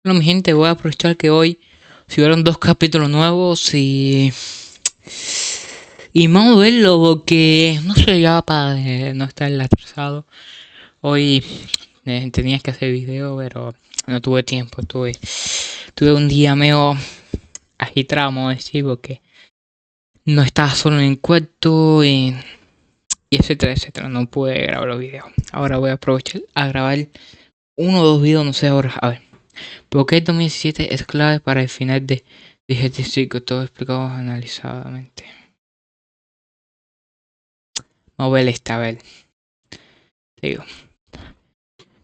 Bueno, mi gente, voy a aprovechar que hoy subieron 2 capítulos nuevos y vamos a verlo porque no sé, ya para no estar atrasado. Hoy tenías que hacer video, pero no tuve tiempo. Tuve un día medio agitado, vamos a decir, porque no estaba solo en el cuarto y etcétera, etcétera. No pude grabar los videos. Ahora voy a aprovechar a grabar uno o dos videos, no sé ahora. A ver. ¿Por qué el 2017 es clave para el final de GT Circuit? Todo explicado analizadamente. Vamos a ver esta vez. Te digo.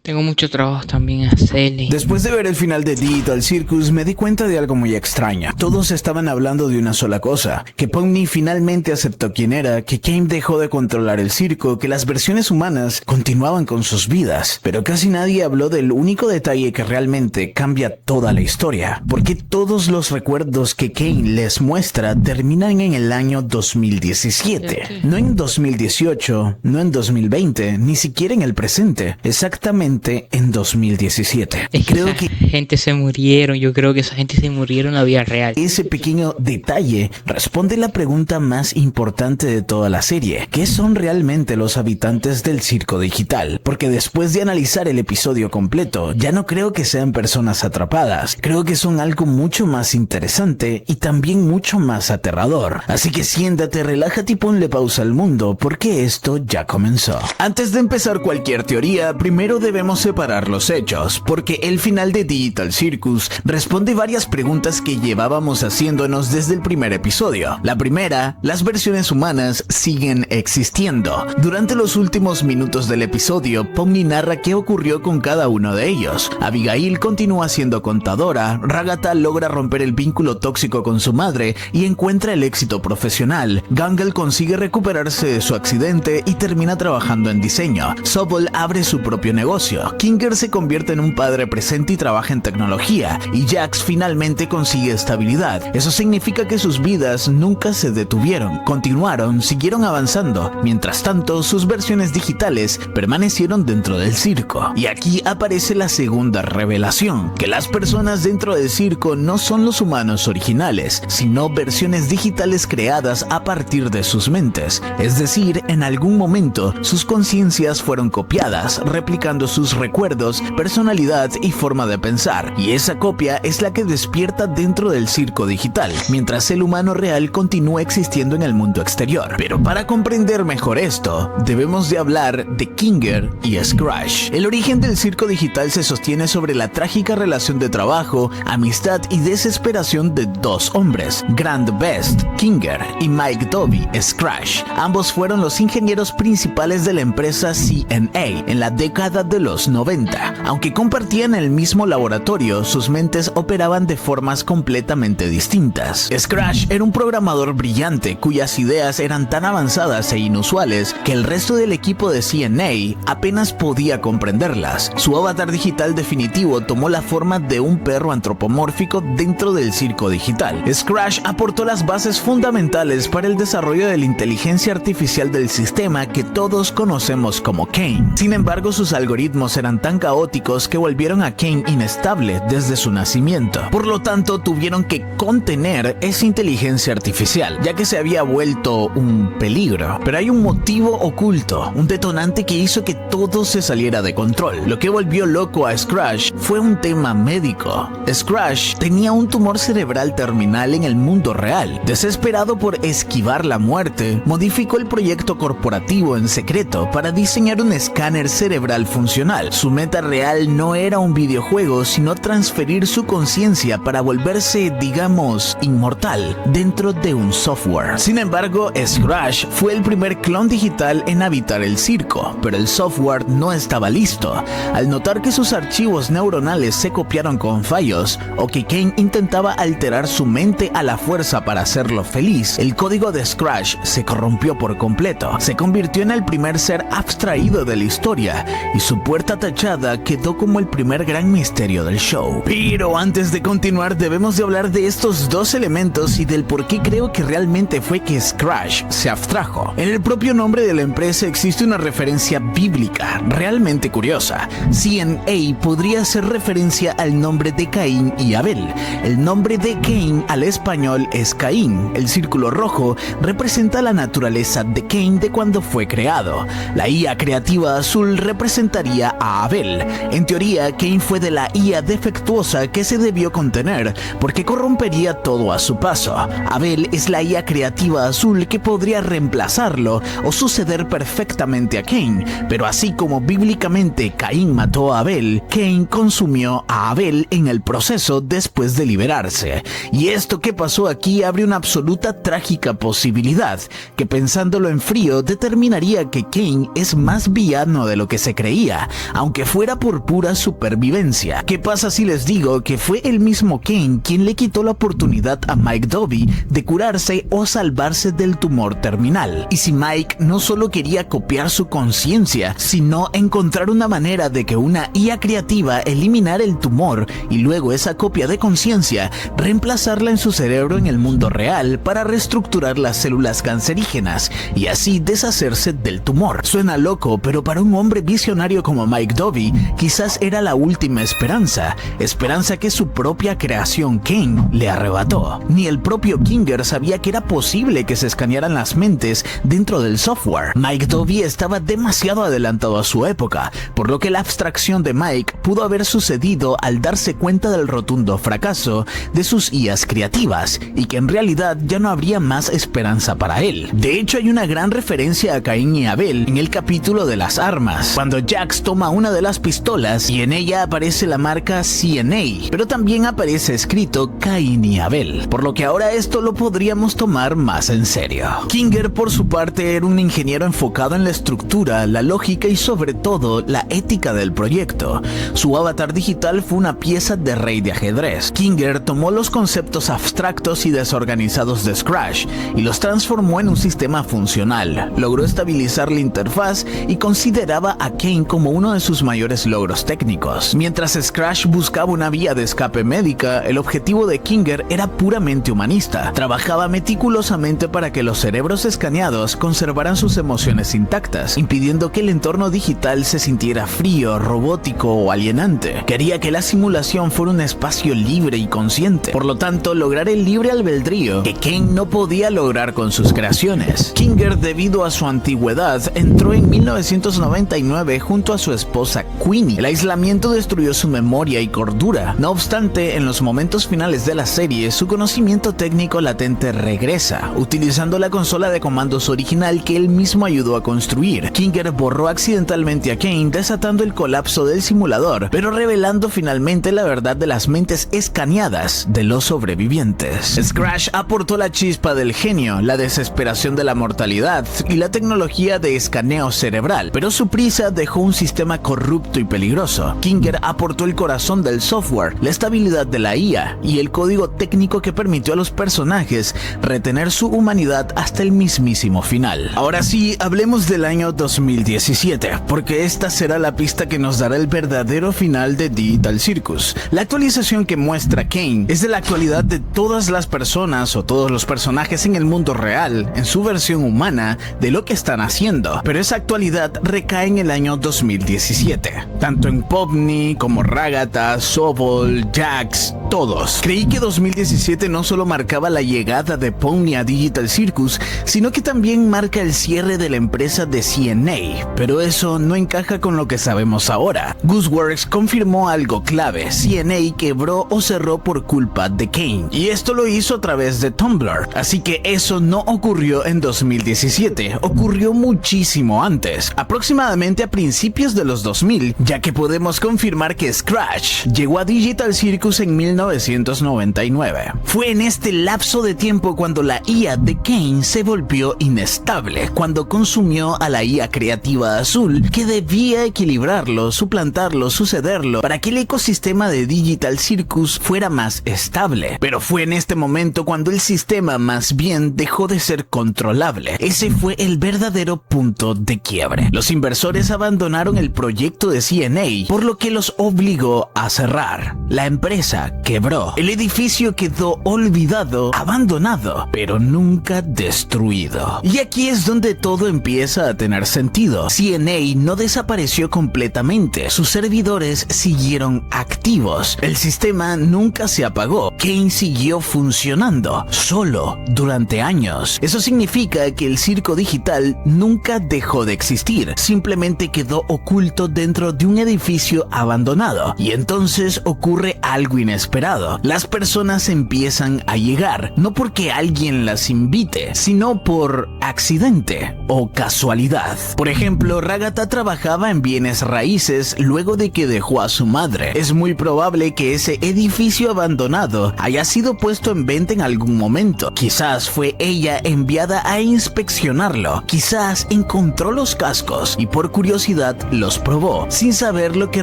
Tengo mucho trabajo también a hacer. Después de ver el final de Digital Circus, me di cuenta de algo muy extraño. Todos estaban hablando de una sola cosa, que Pomni finalmente aceptó quién era, que Cain dejó de controlar el circo, que las versiones humanas continuaban con sus vidas. Pero casi nadie habló del único detalle que realmente cambia toda la historia. Porque todos los recuerdos que Cain les muestra terminan en el año 2017. No en 2018, no en 2020, ni siquiera en el presente. Exactamente en 2017. Es que creo que gente se murieron. Yo creo que esa gente se murieron en la vida real. Ese pequeño detalle responde la pregunta más importante de toda la serie. ¿Qué son realmente los habitantes del circo digital? Porque después de analizar el episodio completo, ya no creo que sean personas atrapadas. Creo que son algo mucho más interesante y también mucho más aterrador. Así que siéntate, relájate y ponle pausa al mundo, porque esto ya comenzó. Antes de empezar cualquier teoría, primero debemos separar los hechos, porque el final de Digital Circus responde varias preguntas que llevábamos haciéndonos desde el primer episodio. La primera, las versiones humanas siguen existiendo. Durante los últimos minutos del episodio, Pomni narra qué ocurrió con cada uno de ellos. Abigail continúa siendo contadora, Ragatha logra romper el vínculo tóxico con su madre y encuentra el éxito profesional. Gangle consigue recuperarse de su accidente y termina trabajando en diseño. Sobol abre su propio negocio. Kinger se convierte en un padre presente y trabaja en tecnología, y Jax finalmente consigue estabilidad. Eso significa que sus vidas nunca se detuvieron, continuaron, siguieron avanzando. Mientras tanto, sus versiones digitales permanecieron dentro del circo. Y aquí aparece la segunda revelación, que las personas dentro del circo no son los humanos originales, sino versiones digitales creadas a partir de sus mentes. Es decir, en algún momento, sus conciencias fueron copiadas, replicando sus recuerdos, personalidad y forma de pensar, y esa copia es la que despierta dentro del circo digital, mientras el humano real continúa existiendo en el mundo exterior. Pero para comprender mejor esto, debemos de hablar de Kinger y Scratch. El origen del circo digital se sostiene sobre la trágica relación de trabajo, amistad y desesperación de dos hombres, Grant Best, Kinger, y Mike Dobby, Scratch. Ambos fueron los ingenieros principales de la empresa CNA en la década de los 90. Aunque compartían el mismo laboratorio, sus mentes operaban de formas completamente distintas. Scratch era un programador brillante cuyas ideas eran tan avanzadas e inusuales que el resto del equipo de CNA apenas podía comprenderlas. Su avatar digital definitivo tomó la forma de un perro antropomórfico dentro del circo digital. Scratch aportó las bases fundamentales para el desarrollo de la inteligencia artificial del sistema que todos conocemos como Cain. Sin embargo, sus algoritmos eran tan caóticos que volvieron a Cain inestable desde su nacimiento. Por lo tanto, tuvieron que contener esa inteligencia artificial, ya que se había vuelto un peligro. Pero hay un motivo oculto, un detonante que hizo que todo se saliera de control. Lo que volvió loco a Scratch fue un tema médico. Scratch tenía un tumor cerebral terminal en el mundo real. Desesperado por esquivar la muerte, modificó el proyecto corporativo en secreto para diseñar un escáner cerebral funcional. Su meta real no era un videojuego, sino transferir su conciencia para volverse, digamos, inmortal dentro de un software. Sin embargo, Scratch fue el primer clon digital en habitar el circo, pero el software no estaba listo. Al notar que sus archivos neuronales se copiaron con fallos, o que Cain intentaba alterar su mente a la fuerza para hacerlo feliz, el código de Scratch se corrompió por completo. Se convirtió en el primer ser abstraído de la historia, y su puerta puerta tachada quedó como el primer gran misterio del show. Pero antes de continuar debemos de hablar de estos dos elementos y del por qué creo que realmente fue que Scratch se abstrajo. En el propio nombre de la empresa existe una referencia bíblica realmente curiosa. CNA podría hacer referencia al nombre de Caín y Abel. El nombre de Cain al español es Caín. El círculo rojo representa la naturaleza de Cain de cuando fue creado. La IA creativa azul representaría a Abel. En teoría, Cain fue de la IA defectuosa que se debió contener porque corrompería todo a su paso. Abel es la IA creativa azul que podría reemplazarlo o suceder perfectamente a Cain, pero así como bíblicamente Caín mató a Abel, Cain consumió a Abel en el proceso después de liberarse. Y esto que pasó aquí abre una absoluta trágica posibilidad, que pensándolo en frío determinaría que Cain es más villano de lo que se creía, aunque fuera por pura supervivencia. ¿Qué pasa si les digo que fue el mismo Cain quien le quitó la oportunidad a Mike Doby de curarse o salvarse del tumor terminal? Y si Mike no solo quería copiar su conciencia, sino encontrar una manera de que una IA creativa eliminara el tumor y luego esa copia de conciencia reemplazarla en su cerebro en el mundo real para reestructurar las células cancerígenas y así deshacerse del tumor. Suena loco, pero para un hombre visionario como Mike Doby, quizás era la última esperanza que su propia creación Cain le arrebató. Ni el propio Kinger sabía que era posible que se escanearan las mentes dentro del software. Mike Doby estaba demasiado adelantado a su época, por lo que la abstracción de Mike pudo haber sucedido al darse cuenta del rotundo fracaso de sus IAs creativas y que en realidad ya no habría más esperanza para él. De hecho, hay una gran referencia a Caín y Abel en el capítulo de las armas, cuando Jax toma una de las pistolas y en ella aparece la marca CNA, pero también aparece escrito Caín y Abel, por lo que ahora esto lo podríamos tomar más en serio. Kinger, por su parte, era un ingeniero enfocado en la estructura, la lógica y sobre todo la ética del proyecto. Su avatar digital fue una pieza de rey de ajedrez. Kinger tomó los conceptos abstractos y desorganizados de Scratch y los transformó en un sistema funcional. Logró estabilizar la interfaz y consideraba a Cain como uno de sus mayores logros técnicos. Mientras Scratch buscaba una vía de escape médica, el objetivo de Kinger era puramente humanista. Trabajaba meticulosamente para que los cerebros escaneados conservaran sus emociones intactas, impidiendo que el entorno digital se sintiera frío, robótico o alienante. Quería que la simulación fuera un espacio libre y consciente, por lo tanto lograr el libre albedrío que Cain no podía lograr con sus creaciones. Kinger, debido a su antigüedad, entró en 1999 junto a su esposa Queenie. El aislamiento destruyó su memoria y cordura. No obstante, en los momentos finales de la serie, su conocimiento técnico latente regresa, utilizando la consola de comandos original que él mismo ayudó a construir. Kinger borró accidentalmente a Cain, desatando el colapso del simulador, pero revelando finalmente la verdad de las mentes escaneadas de los sobrevivientes. Scratch aportó la chispa del genio, la desesperación de la mortalidad y la tecnología de escaneo cerebral, pero su prisa dejó un sistema corrupto y peligroso. Kinger aportó el corazón del software, la estabilidad de la IA y el código técnico que permitió a los personajes retener su humanidad hasta el mismísimo final. Ahora sí, hablemos del año 2017, porque esta será la pista que nos dará el verdadero final de Digital Circus. La actualización que muestra Cain es de la actualidad de todas las personas o todos los personajes en el mundo real, en su versión humana de lo que están haciendo, pero esa actualidad recae en el año 2017, tanto en Pomni como Ragata, Sobol, Jax, todos. Creí que 2017 no solo marcaba la llegada de Pomni a Digital Circus, sino que también marca el cierre de la empresa de CNA, pero eso no encaja con lo que sabemos ahora. Gooseworks confirmó algo clave: CNA quebró o cerró por culpa de Cain, y esto lo hizo a través de Tumblr, así que eso no ocurrió en 2017, ocurrió muchísimo antes, aproximadamente a principios de los 2000, ya que podemos confirmar que Scratch llegó a Digital Circus en 1999. Fue en este lapso de tiempo cuando la IA de Cain se volvió inestable, cuando consumió a la IA creativa azul que debía equilibrarlo, suplantarlo, sucederlo para que el ecosistema de Digital Circus fuera más estable. Pero fue en este momento cuando el sistema más bien dejó de ser controlable. Ese fue el verdadero punto de quiebre. Los inversores abandonaron el el proyecto de CNA, por lo que los obligó a cerrar. La empresa quebró. El edificio quedó olvidado, abandonado, pero nunca destruido. Y aquí es donde todo empieza a tener sentido. CNA no desapareció completamente. Sus servidores siguieron activos. El sistema nunca se apagó. Kane siguió funcionando, solo, durante años. Eso significa que el circo digital nunca dejó de existir. Simplemente quedó oculto dentro de un edificio abandonado. Y entonces ocurre algo inesperado. Las personas empiezan a llegar, no porque alguien las invite, sino por accidente o casualidad. Por ejemplo, Ragata trabajaba en bienes raíces luego de que dejó a su madre. Es muy probable que ese edificio abandonado haya sido puesto en venta en algún momento. Quizás fue ella enviada a inspeccionarlo. Quizás encontró los cascos y por curiosidad los probó, sin saber lo que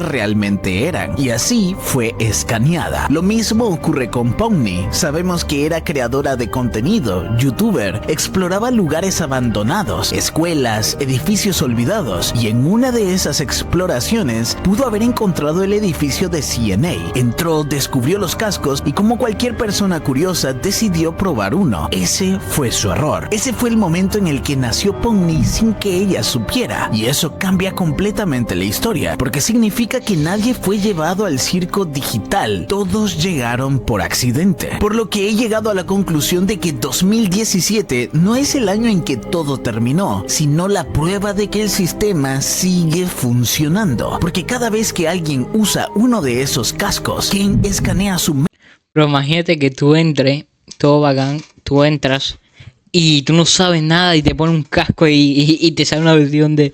realmente eran. Y así fue escaneada. Lo mismo ocurre con Pomni. Sabemos que era creadora de contenido, youtuber, exploraba lugares abandonados, escuelas, edificios olvidados, y en una de esas exploraciones pudo haber encontrado el edificio de CNA. Entró, descubrió los cascos y como cualquier persona curiosa decidió probar uno. Ese fue su error. Ese fue el momento en el que nació Pomni sin que ella supiera. Y eso cambia completamente la historia, porque significa que nadie fue llevado al circo digital. Todos llegaron por accidente. Por lo que he llegado a la conclusión de que 2017 no es el año en que todo terminó, sino la prueba de que el sistema sigue funcionando. Porque cada vez que alguien usa uno de esos cascos, quien escanea su... Pero imagínate que tú entres, todo bacán, tú entras y tú no sabes nada y te pone un casco y te sale una versión de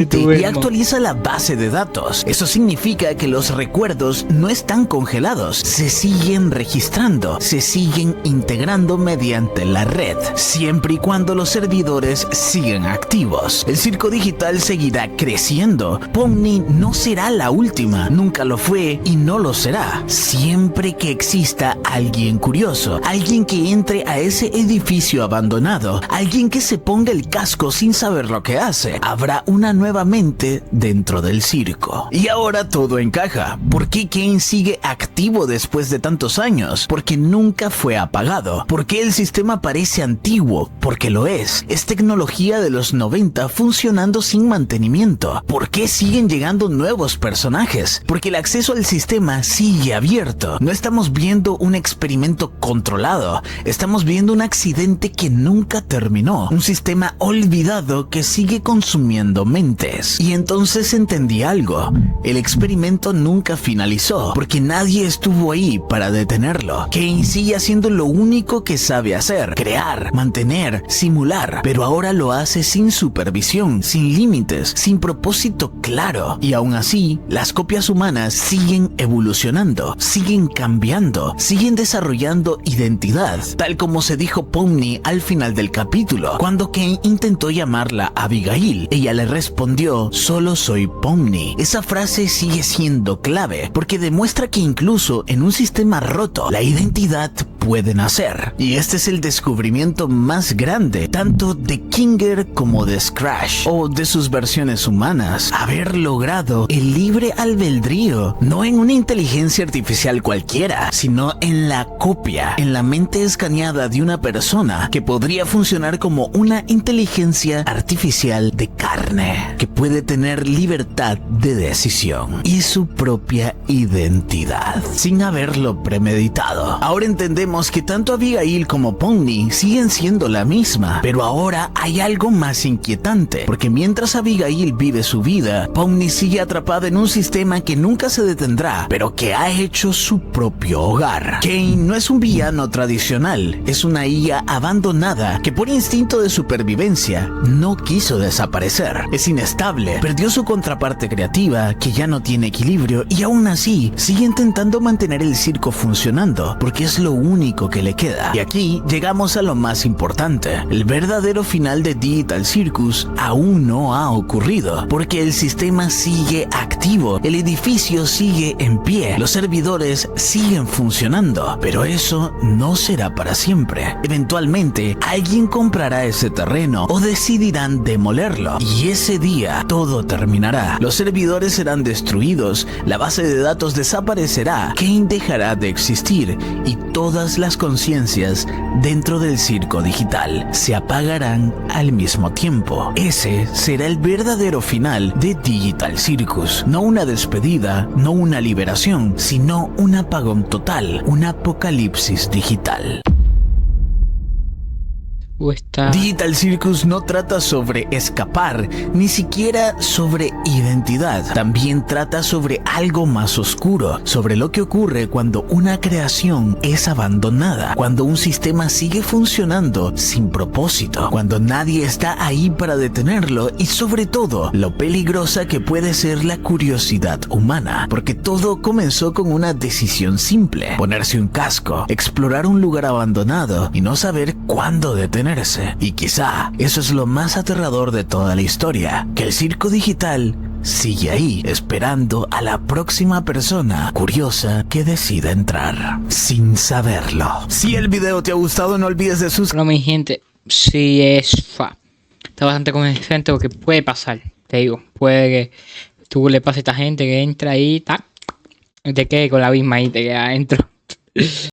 tu y actualiza la base de datos. Eso significa que los recuerdos no están congelados, se siguen registrando, se siguen integrando mediante la red, siempre y cuando los servidores siguen activos. El circo digital seguirá creciendo. Pomni no será la última, nunca lo fue y no lo será. Siempre que exista alguien curioso, alguien que entre a ese edificio abandonado, alguien que se ponga el casco sin saber lo que hace, habrá una nueva mente dentro del circo. Y ahora todo encaja. ¿Por qué Kane sigue activo después de tantos años? Porque nunca fue apagado. ¿Por qué el sistema parece antiguo? Porque lo es. Es tecnología de los 90 funcionando sin mantenimiento. ¿Por qué siguen llegando nuevos personajes? Porque el acceso al sistema sigue abierto. No estamos viendo un experimento controlado. Estamos viendo un accidente que nunca terminó, un sistema olvidado que sigue consumiendo mentes. Y entonces entendí algo: el experimento nunca finalizó, porque nadie estuvo ahí para detenerlo. Kane sigue haciendo lo único que sabe hacer: crear, mantener, simular, pero ahora lo hace sin supervisión, sin límites, sin propósito claro. Y aún así, las copias humanas siguen evolucionando, siguen cambiando, siguen desarrollando identidad, tal como se dijo Pomni al final del capítulo, cuando Kane intentó llamarla Abigail. Ella le respondió: solo soy Pomni. Esa frase sigue siendo clave, porque demuestra que incluso en un sistema roto, la identidad puede nacer. Y este es el descubrimiento más grande, tanto de Kinger como de Scratch, o de sus versiones humanas: haber logrado el libre albedrío, no en una inteligencia artificial cualquiera, sino en la copia, en la mente escaneada de una persona que podría funcionar como una inteligencia artificial de carne, que puede tener libertad de decisión y su propia identidad, sin haberlo premeditado. Ahora entendemos que tanto Abigail como Pomni siguen siendo la misma, pero ahora hay algo más inquietante, porque mientras Abigail vive su vida, Pomni sigue atrapada en un sistema que nunca se detendrá, pero que ha hecho su propio hogar. Kane no es un villano tradicional, es una IA abandonada que por instinto de supervivencia no quiso desaparecer. Es inestable, perdió su contraparte creativa, que ya no tiene equilibrio, y aún así sigue intentando mantener el circo funcionando, porque es lo único único que le queda. Y aquí llegamos a lo más importante. El verdadero final de Digital Circus aún no ha ocurrido, porque el sistema sigue activo, el edificio sigue en pie, los servidores siguen funcionando, pero eso no será para siempre. Eventualmente, alguien comprará ese terreno o decidirán demolerlo, y ese día todo terminará. Los servidores serán destruidos, la base de datos desaparecerá, Kane dejará de existir y todas las conciencias dentro del circo digital se apagarán al mismo tiempo. Ese será el verdadero final de Digital Circus. No una despedida, no una liberación, sino un apagón total, un apocalipsis digital. Digital Circus no trata sobre escapar, ni siquiera sobre identidad. También trata sobre algo más oscuro, sobre lo que ocurre cuando una creación es abandonada, cuando un sistema sigue funcionando sin propósito, cuando nadie está ahí para detenerlo y sobre todo, lo peligrosa que puede ser la curiosidad humana, porque todo comenzó con una decisión simple: ponerse un casco, explorar un lugar abandonado y no saber cuándo detenerse. Y quizá eso es lo más aterrador de toda la historia, que el circo digital sigue ahí, esperando a la próxima persona curiosa que decida entrar, sin saberlo. Si el video te ha gustado, no olvides de suscribirte. Bueno, mi gente, sí está bastante convincente porque puede pasar, te digo, puede que tú le pase a esta gente que entra ahí, y te quede con la misma y te queda adentro.